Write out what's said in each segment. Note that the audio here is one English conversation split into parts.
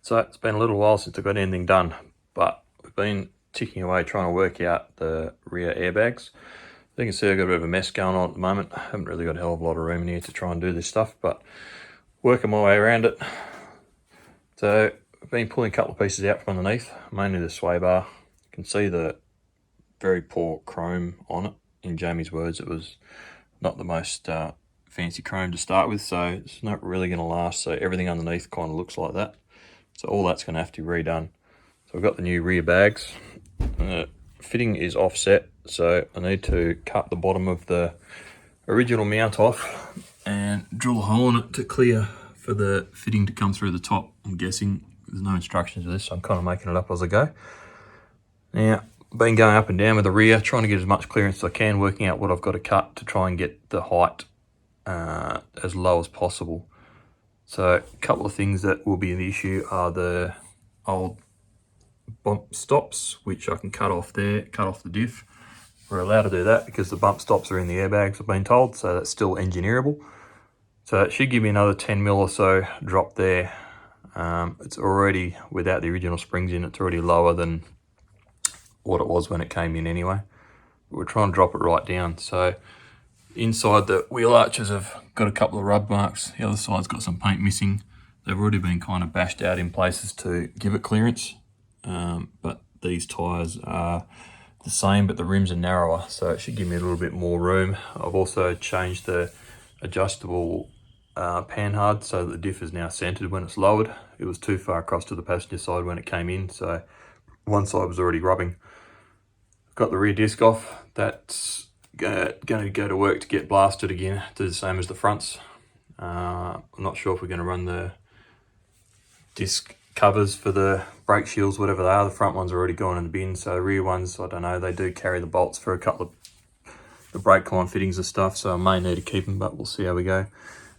So it's been a little while since I got anything done, but we've been ticking away trying to work out the rear airbags. You can see I've got a bit of a mess going on at the moment. I haven't really got a hell of a lot of room in here to try and do this stuff, but working my way around it. So I've been pulling a couple of pieces out from underneath, mainly the sway bar. You can see the very poor chrome on it. In Jamie's words, it was not the most fancy chrome to start with, so it's not really going to last. So everything underneath kind of looks like that. So all that's going to have to be redone. So I've got the new rear bags. Fitting is offset, so I need to cut the bottom of the original mount off and drill a hole in it to clear for the fitting to come through the top. I'm guessing there's no instructions for this, so I'm kind of making it up as I go. Now, I've been going up and down with the rear, trying to get as much clearance as I can, working out what I've got to cut to try and get the height as low as possible. So a couple of things that will be an issue are the old bump stops, which I can cut off there, cut off the diff. We're allowed to do that because the bump stops are in the airbags, I've been told, so that's still engineerable. So it should give me another 10 mil or so drop there. It's already, without the original springs in, it's already lower than what it was when it came in anyway. But we're trying to drop it right down. So inside the wheel arches have got a couple of rub marks. The other side's got some paint missing. They've already been kind of bashed out in places to give it clearance. But these tyres are the same, but the rims are narrower, so it should give me a little bit more room. I've also changed the adjustable panhard so that the diff is now centered when it's lowered. It was too far across to the passenger side when it came in, so one side was already rubbing. Got the rear disc off. That's going to go to work to get blasted again, do the same as the fronts. I'm not sure if we're going to run the disc covers for the brake shields, whatever they are. The front ones are already gone in the bin, so the rear ones, I don't know, they do carry the bolts for a couple of the brake line fittings and stuff, so I may need to keep them, but we'll see how we go.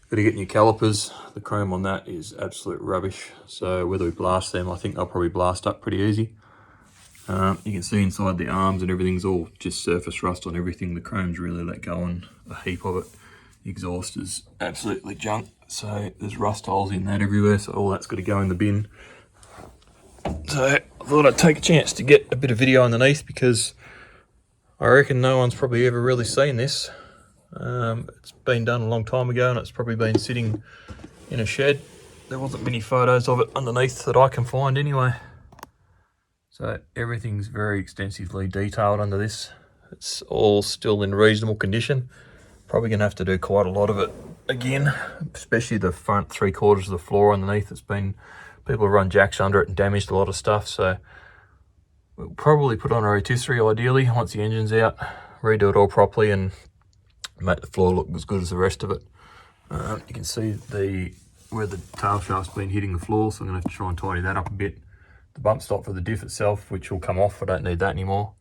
Got to get new calipers. The chrome on that is absolute rubbish, so whether we blast them, I think they'll probably blast up pretty easy. You can see inside the arms and everything's all just surface rust on everything. The chrome's really let go on a heap of it. The exhaust is absolutely junk, so there's rust holes in that everywhere, so all that's got to go in the bin. So I thought I'd take a chance to get a bit of video underneath because I reckon no one's probably ever really seen this. It's been done a long time ago and it's probably been sitting in a shed. There wasn't many photos of it underneath that I can find anyway. So everything's very extensively detailed under this. It's all still in reasonable condition. Probably going to have to do quite a lot of it again, especially the front 3/4 of the floor underneath. It's been, people have run jacks under it and damaged a lot of stuff, so we'll probably put on a rotisserie ideally once the engine's out, redo it all properly and make the floor look as good as the rest of it. You can see where the tail shaft's been hitting the floor, so I'm going to have to try and tidy that up a bit. The bump stop for the diff itself, which will come off, I don't need that anymore.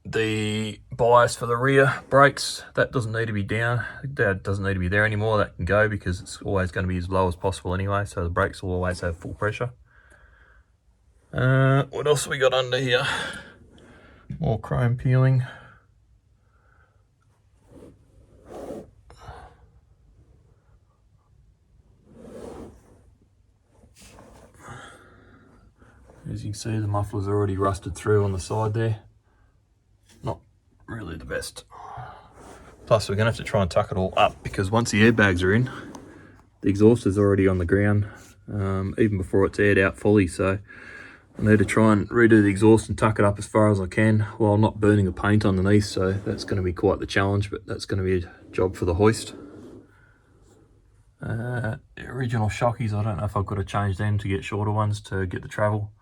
The bias for the rear brakes, that doesn't need to be down. That doesn't need to be there anymore. That can go because it's always going to be as low as possible anyway, so the brakes will always have full pressure. What else have we got under here? More chrome peeling. As you can see, the muffler's already rusted through on the side there. Not really the best. Plus we're going to have to try and tuck it all up because once the airbags are in, the exhaust is already on the ground, even before it's aired out fully, so I need to try and redo the exhaust and tuck it up as far as I can while not burning the paint underneath, so that's going to be quite the challenge, but that's going to be a job for the hoist. The original shockies, I don't know if I've got to change them to get shorter ones to get the travel.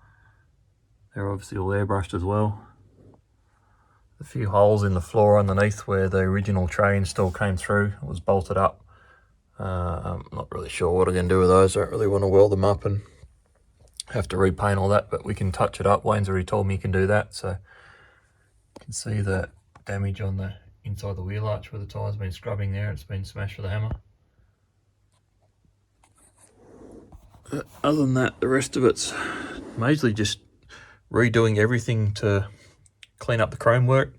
They're obviously all airbrushed as well. A few holes in the floor underneath where the original tray install came through. It was bolted up. I'm not really sure what I'm going to do with those. I don't really want to weld them up and have to repaint all that, but we can touch it up. Wayne's already told me you can do that, so you can see the damage on the inside the wheel arch where the tyre's been scrubbing there. It's been smashed with a hammer. But other than that, the rest of it's majorly just redoing everything to clean up the chrome work.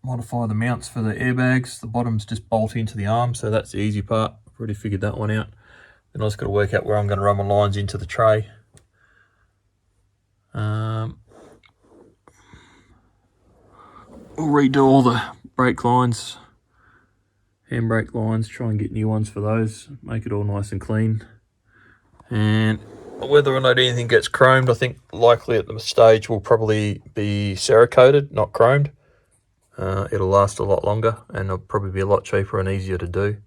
Modify the mounts for the airbags. The bottoms just bolt into the arm, so that's the easy part. I've already figured that one out. Then I just got to work out where I'm going to run my lines into the tray. We'll redo all the brake lines, handbrake lines, try and get new ones for those, make it all nice and clean. And whether or not anything gets chromed, I think likely at the stage will probably be Cerakoted, not chromed. It'll last a lot longer and it'll probably be a lot cheaper and easier to do.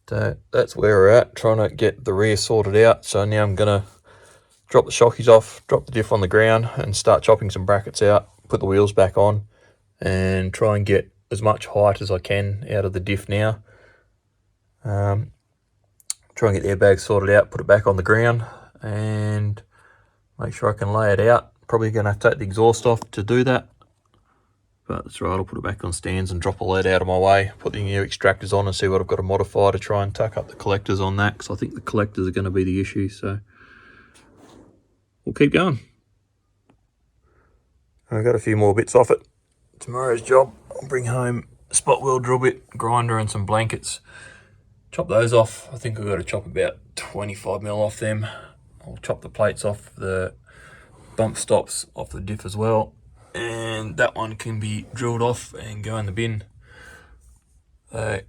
So that's where we're at, trying to get the rear sorted out. So now I'm going to drop the shockies off, drop the diff on the ground and start chopping some brackets out, put the wheels back on and try and get as much height as I can out of the diff now. Try and get the airbag sorted out, put it back on the ground and make sure I can lay it out. Probably going to have to take the exhaust off to do that. But that's right, I'll put it back on stands and drop all that out of my way, put the new extractors on and see what I've got to modify to try and tuck up the collectors on that, because I think the collectors are going to be the issue. So we'll keep going. I've got a few more bits off it. Tomorrow's job, I'll bring home a spot wheel drill bit, grinder and some blankets. Chop those off. I think I've got to chop about 25mm off them. I'll chop the plates off the bump stops off the diff as well. And that one can be drilled off and go in the bin. So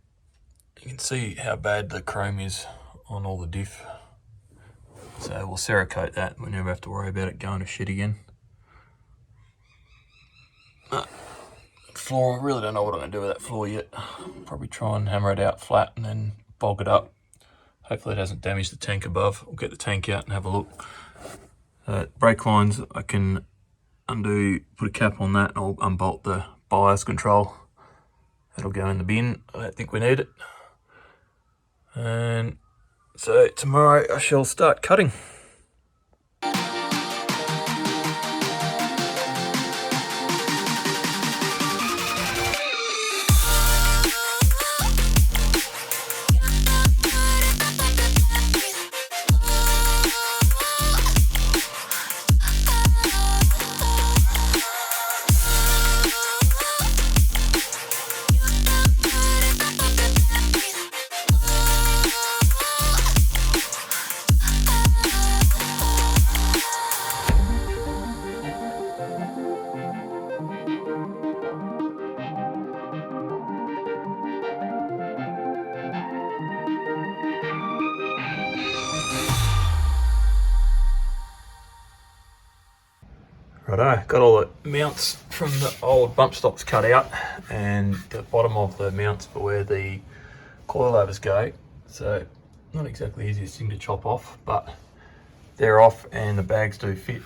you can see how bad the chrome is on all the diff. So we'll Cerakote that. We never have to worry about it going to shit again. Floor, I really don't know what I'm going to do with that floor yet. Probably try and hammer it out flat and then bog it up. Hopefully it hasn't damaged the tank above. We'll get the tank out and have a look. Brake lines I can undo, put a cap on that and I'll unbolt the bias control. That'll go in the bin. I don't think we need it. And so tomorrow I shall start cutting. Righto, got all the mounts from the old bump stops cut out and the bottom of the mounts for where the coilovers go. So not exactly the easiest thing to chop off, but they're off and the bags do fit.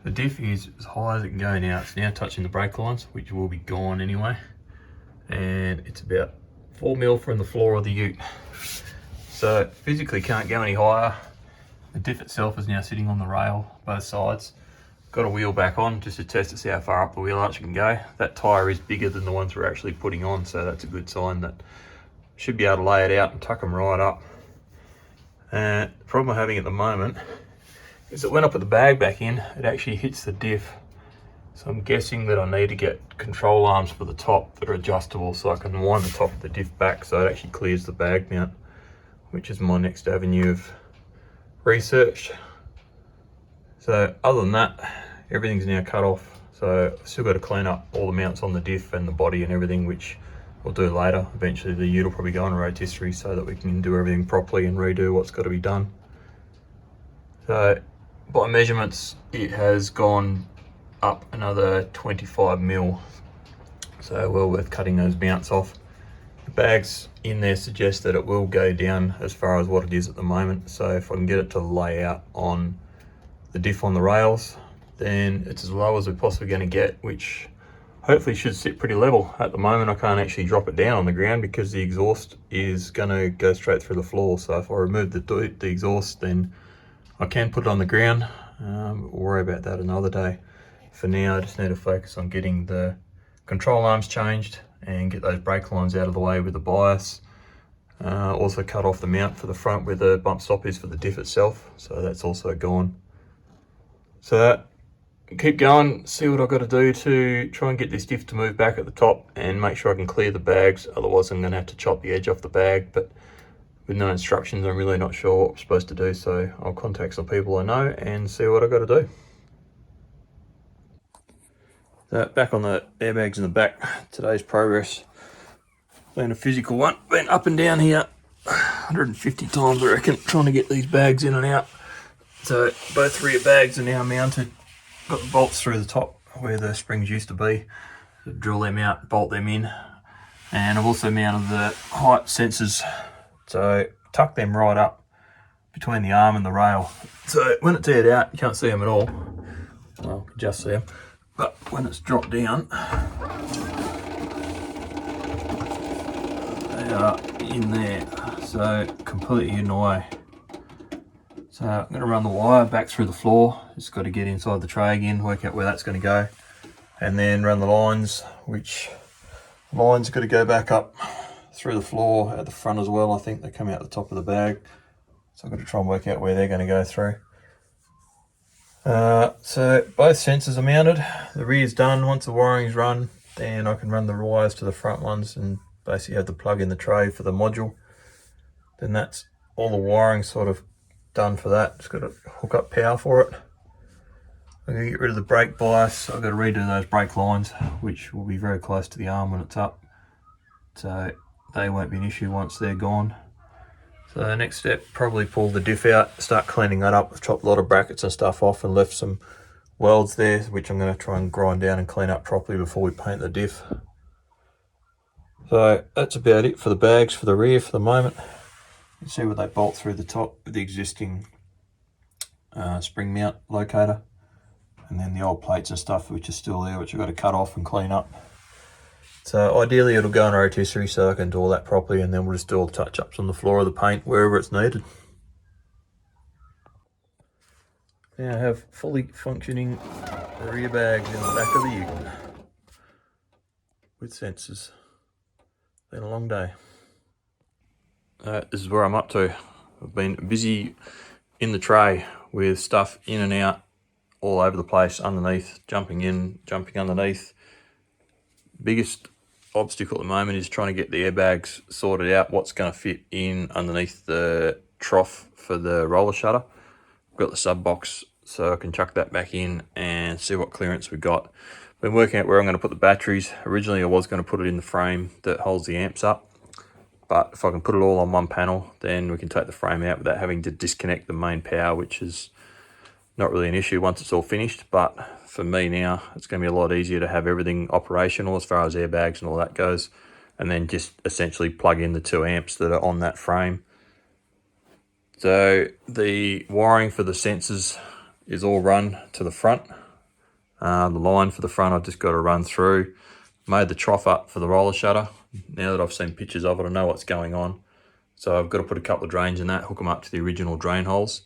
The diff is as high as it can go now. It's now touching the brake lines, which will be gone anyway. And it's about 4mm from the floor of the ute. So physically can't go any higher. The diff itself is now sitting on the rail, both sides. Got a wheel back on just to test to see how far up the wheel arch can go. That tyre is bigger than the ones we're actually putting on, so that's a good sign that should be able to lay it out and tuck them right up. The problem I'm having at the moment is that when I put the bag back in, it actually hits the diff. So I'm guessing that I need to get control arms for the top that are adjustable so I can wind the top of the diff back so it actually clears the bag mount, which is my next avenue of research. So other than that, everything's now cut off. So I've still got to clean up all the mounts on the diff and the body and everything, which we'll do later. Eventually the ute will probably go on a rotisserie so that we can do everything properly and redo what's got to be done. So by measurements, it has gone up another 25mm. So well worth cutting those mounts off. The bags in there suggest that it will go down as far as what it is at the moment. So if I can get it to lay out on the diff on the rails, then it's as low as we're possibly going to get, which hopefully should sit pretty level. At the moment I can't actually drop it down on the ground because the exhaust is going to go straight through the floor. So if I remove the exhaust, then I can put it on the ground. We'll worry about that another day. For now I just need to focus on getting the control arms changed and get those brake lines out of the way with the bias. Also cut off the mount for the front where the bump stop is for the diff itself, so that's also gone. So keep going, see what I've got to do to try and get this diff to move back at the top and make sure I can clear the bags. Otherwise I'm going to have to chop the edge off the bag, but with no instructions, I'm really not sure what I'm supposed to do, so I'll contact some people I know and see what I've got to do. So back on the airbags in the back, today's progress. Been a physical one, been up and down here 150 times I reckon, trying to get these bags in and out. So both rear bags are now mounted. Got the bolts through the top where the springs used to be. So drill them out, bolt them in. And I've also mounted the height sensors. So tuck them right up between the arm and the rail. So when it's aired out, you can't see them at all. Well, just see them. But when it's dropped down, they are in there. So completely in the way. So I'm going to run the wire back through the floor. Just got to get inside the tray again, work out where that's going to go. And then run the lines, which lines got to go back up through the floor at the front as well. I think they come out the top of the bag. So I've got to try and work out where they're going to go through. So both sensors are mounted. The rear's done. Once the wiring's run, then I can run the wires to the front ones and basically have the plug in the tray for the module. Then that's all the wiring sort of done for that. Just got to hook up power for it. I'm going to get rid of the brake bias. I've got to redo those brake lines, which will be very close to the arm when it's up. So they won't be an issue once they're gone. So the next step, probably pull the diff out, start cleaning that up. I've chopped a lot of brackets and stuff off and left some welds there, which I'm going to try and grind down and clean up properly before we paint the diff. So that's about it for the bags for the rear for the moment. You can see where they bolt through the top with the existing spring mount locator. And then the old plates and stuff which are still there, which I've got to cut off and clean up. So ideally it'll go in a rotisserie so I can do all that properly, and then we'll just do all the touch-ups on the floor of the paint wherever it's needed. Now I have fully functioning rear bags in the back of the ute with sensors. Been a long day. This is where I'm up to. I've been busy in the tray with stuff in and out all over the place, underneath, jumping in, jumping underneath. Biggest obstacle at the moment is trying to get the airbags sorted out, what's going to fit in underneath the trough for the roller shutter. I've got the sub box so I can chuck that back in and see what clearance we've got. Been working out where I'm going to put the batteries. Originally I was going to put it in the frame that holds the amps up, but if I can put it all on one panel, then we can take the frame out without having to disconnect the main power, which is not really an issue once it's all finished. But for me now, it's going to be a lot easier to have everything operational as far as airbags and all that goes, and then just essentially plug in the 2 amps that are on that frame. So the wiring for the sensors is all run to the front. The line for the front I've just got to run through. Made the trough up for the roller shutter. Now that I've seen pictures of it, I know what's going on. So I've got to put a couple of drains in that, hook them up to the original drain holes.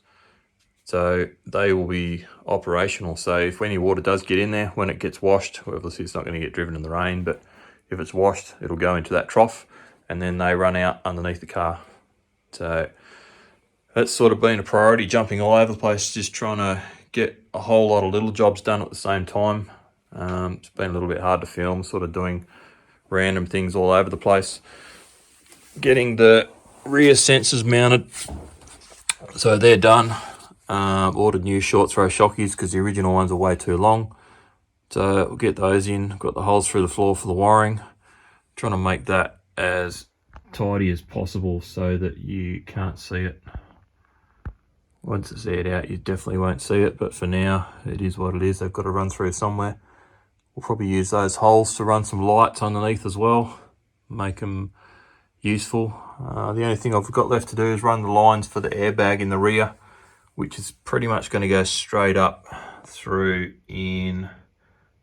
So they will be operational. So if any water does get in there, when it gets washed, obviously it's not going to get driven in the rain, but if it's washed, it'll go into that trough and then they run out underneath the car. So that's sort of been a priority, jumping all over the place, just trying to get a whole lot of little jobs done at the same time. It's been a little bit hard to film, sort of doing random things all over the place. Getting the rear sensors mounted, so they're done. Ordered new short throw shockies because the original ones are way too long. So we'll get those in. Got the holes through the floor for the wiring. Trying to make that as tidy as possible so that you can't see it. Once it's aired out, you definitely won't see it, but for now, it is what it is. They've got to run through somewhere. We'll probably use those holes to run some lights underneath as well, make them useful. The only thing I've got left to do is run the lines for the airbag in the rear, which is pretty much going to go straight up through in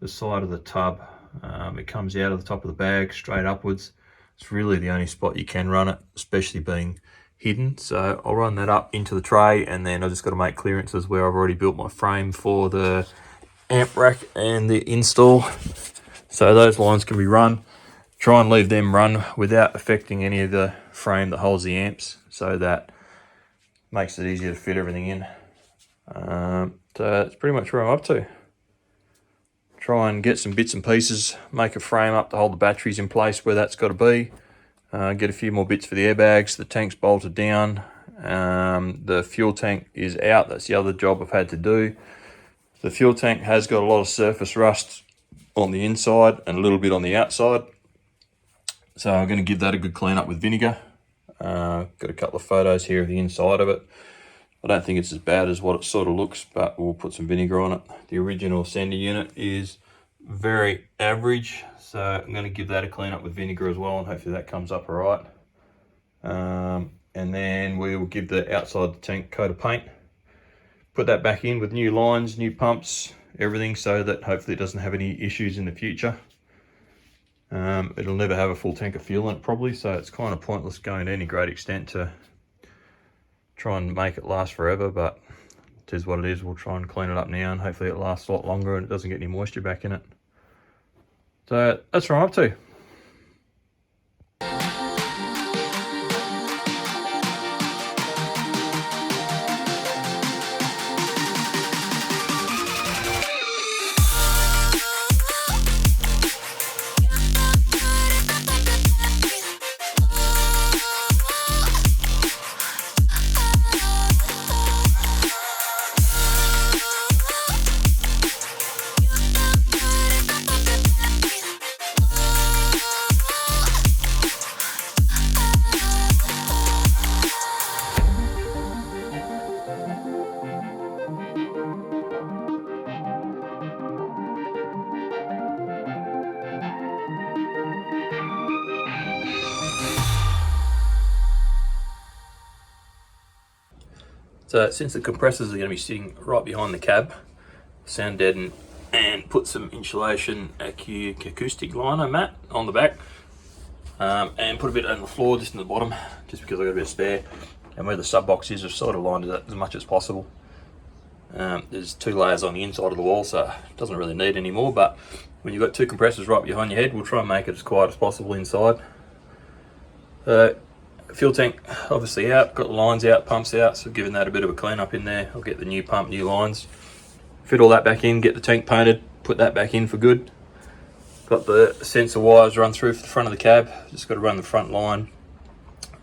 the side of the tub. It comes out of the top of the bag straight upwards. It's really the only spot you can run it, especially being hidden. So I'll run that up into the tray, and then I've just got to make clearances where I've already built my frame for the amp rack and the install. So those lines can be run. Try and leave them run without affecting any of the frame that holds the amps, so that makes it easier to fit everything in. So that's pretty much where I'm up to. Try and get some bits and pieces, make a frame up to hold the batteries in place where that's got to be, Get a few more bits for the airbags. The tank's bolted down. The fuel tank is out. That's the other job I've had to do. The fuel tank has got a lot of surface rust on the inside and a little bit on the outside. So I'm going to give that a good clean up with vinegar. Got a couple of photos here of the inside of it. I don't think it's as bad as what it sort of looks, but we'll put some vinegar on it. The original sender unit is very average, so I'm going to give that a clean up with vinegar as well, and hopefully that comes up all right. And then we will give the outside of the tank a coat of paint. Put that back in with new lines, new pumps, everything, so that hopefully it doesn't have any issues in the future. It'll never have a full tank of fuel in it probably, so it's kind of pointless going to any great extent to try and make it last forever, but it is what it is. We'll try and clean it up now, and hopefully it lasts a lot longer and it doesn't get any moisture back in it. So that's what I'm up to. So since the compressors are going to be sitting right behind the cab, sound deaden and put some insulation acoustic liner mat on the back, and put a bit on the floor just in the bottom, just because I've got a bit of spare. And where the sub box is, I've sort of lined it as much as possible. There's 2 layers on the inside of the wall, so it doesn't really need any more, but when you've got 2 compressors right behind your head, we'll try and make it as quiet as possible inside. Fuel tank obviously out, got the lines out, pumps out, so giving that a bit of a clean up in there. I'll get the new pump, new lines, fit all that back in, get the tank painted, put that back in for good. Got the sensor wires run through for the front of the cab, just got to run the front line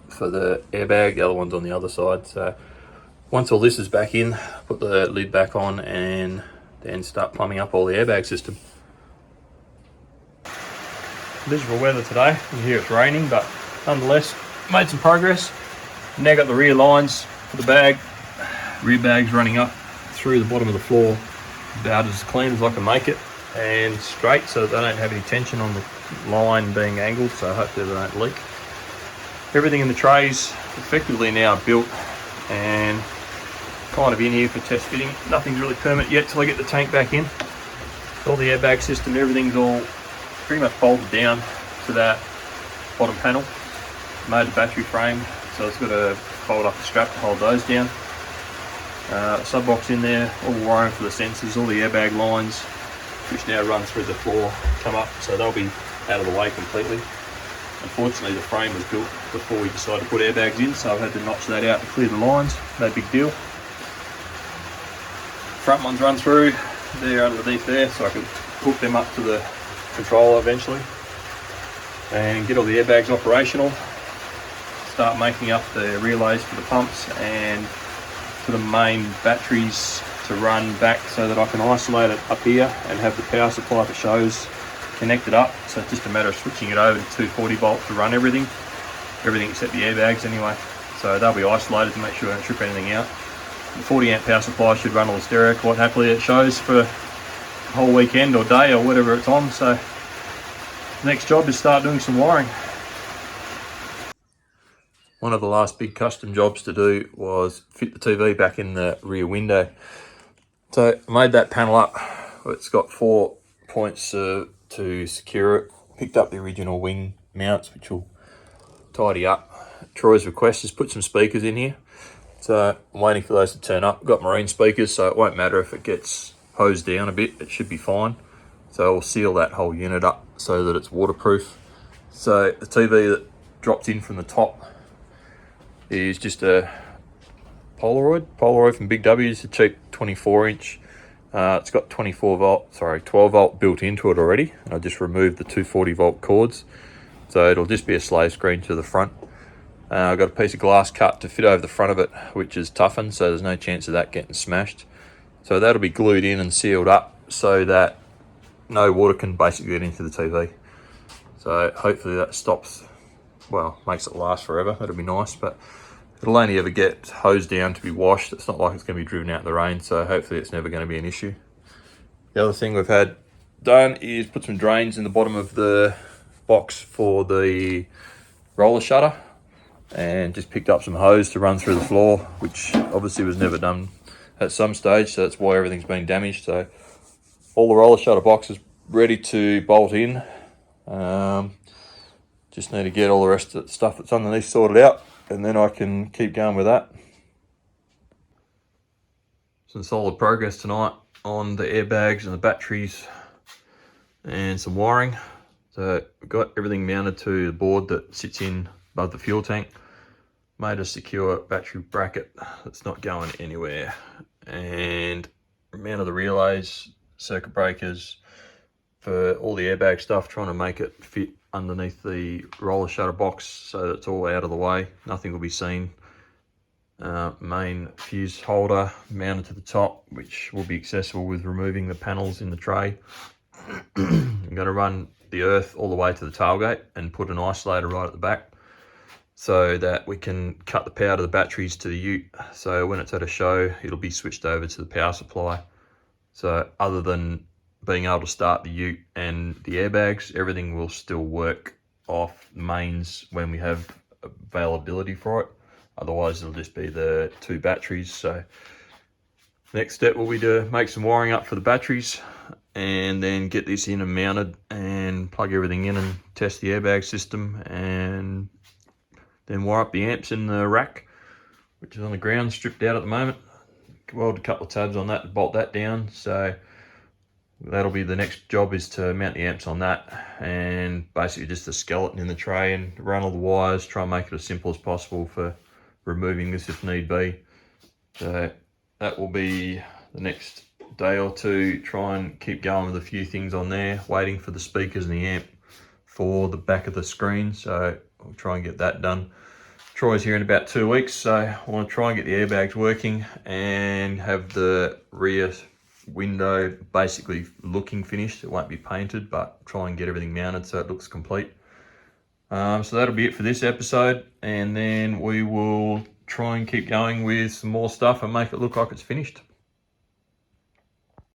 for the airbag, the other one's on the other side. So once all this is back in, put the lid back on and then start plumbing up all the airbag system. Miserable weather today, and here it's raining, but nonetheless, made some progress. Now got the rear lines for the bag, rear bag's running up through the bottom of the floor, about as clean as I can make it, and straight so that they don't have any tension on the line being angled, so hopefully they don't leak. Everything in the trays effectively now built and kind of in here for test fitting. Nothing's really permanent yet till I get the tank back in. All the airbag system, everything's all pretty much bolted down to that bottom panel. Made a battery frame, so it's got to fold up the strap to hold those down. Sub box in there, all the wiring for the sensors, all the airbag lines, which now run through the floor, come up, so they'll be out of the way completely. Unfortunately, the frame was built before we decided to put airbags in, so I've had to notch that out to clear the lines. No big deal. Front ones run through, they're underneath there, so I can hook them up to the controller eventually and get all the airbags operational. Start making up the relays for the pumps and for the main batteries to run back, so that I can isolate it up here and have the power supply for shows connected up. So it's just a matter of switching it over to 240 volt to run everything except the airbags anyway. So they'll be isolated to make sure I don't trip anything out. The 40 amp power supply should run all the stereo quite happily. It shows for the whole weekend or day or whatever it's on. So next job is start doing some wiring. One of the last big custom jobs to do was fit the TV back in the rear window. So I made that panel up. It's got 4 points to secure it. Picked up the original wing mounts, which will tidy up. Troy's request is put some speakers in here. So I'm waiting for those to turn up. Got marine speakers, so it won't matter if it gets hosed down a bit. It should be fine. So I'll seal that whole unit up so that it's waterproof. So the TV that drops in from the top is just a Polaroid from Big W. It's a cheap 24 inch. It's got 12 volt built into it already. And I just removed the 240 volt cords. So it'll just be a slave screen to the front. I've got a piece of glass cut to fit over the front of it, which is toughened, so there's no chance of that getting smashed. So that'll be glued in and sealed up so that no water can basically get into the TV. So hopefully that stops, well, makes it last forever. That'll be nice, but it'll only ever get hosed down to be washed. It's not like it's going to be driven out in the rain, so hopefully it's never going to be an issue. The other thing we've had done is put some drains in the bottom of the box for the roller shutter, and just picked up some hose to run through the floor, which obviously was never done at some stage, so that's why everything's been damaged. So all the roller shutter box is ready to bolt in. Just need to get all the rest of the stuff that's underneath sorted out, and then I can keep going with that. Some solid progress tonight on the airbags and the batteries and some wiring. So we've got everything mounted to the board that sits in above the fuel tank. Made a secure battery bracket that's not going anywhere, and mounted the relays, circuit breakers for all the airbag stuff, trying to make it fit underneath the roller shutter box so that it's all out of the way, nothing will be seen. Main fuse holder mounted to the top, which will be accessible with removing the panels in the tray. I'm going to run the earth all the way to the tailgate and put an isolator right at the back, so that we can cut the power to the batteries to the ute. So when it's at a show, it'll be switched over to the power supply. So other than being able to start the ute and the airbags, everything will still work off mains when we have availability for it. Otherwise, it'll just be the 2 batteries. So next step will be to make some wiring up for the batteries, and then get this in and mounted and plug everything in and test the airbag system, and then wire up the amps in the rack, which is on the ground, stripped out at the moment. Weld a couple of tabs on that to bolt that down. So that'll be the next job, is to mount the amps on that, and basically just a skeleton in the tray, and run all the wires, try and make it as simple as possible for removing this if need be. So that will be the next day or two. Try and keep going with a few things on there, waiting for the speakers and the amp for the back of the screen. So I'll try and get that done. Troy's here in about 2 weeks, so I want to try and get the airbags working and have the rear window basically looking finished. It won't be painted, but try and get everything mounted so it looks complete. So that'll be it for this episode, and then we will try and keep going with some more stuff and make it look like it's finished.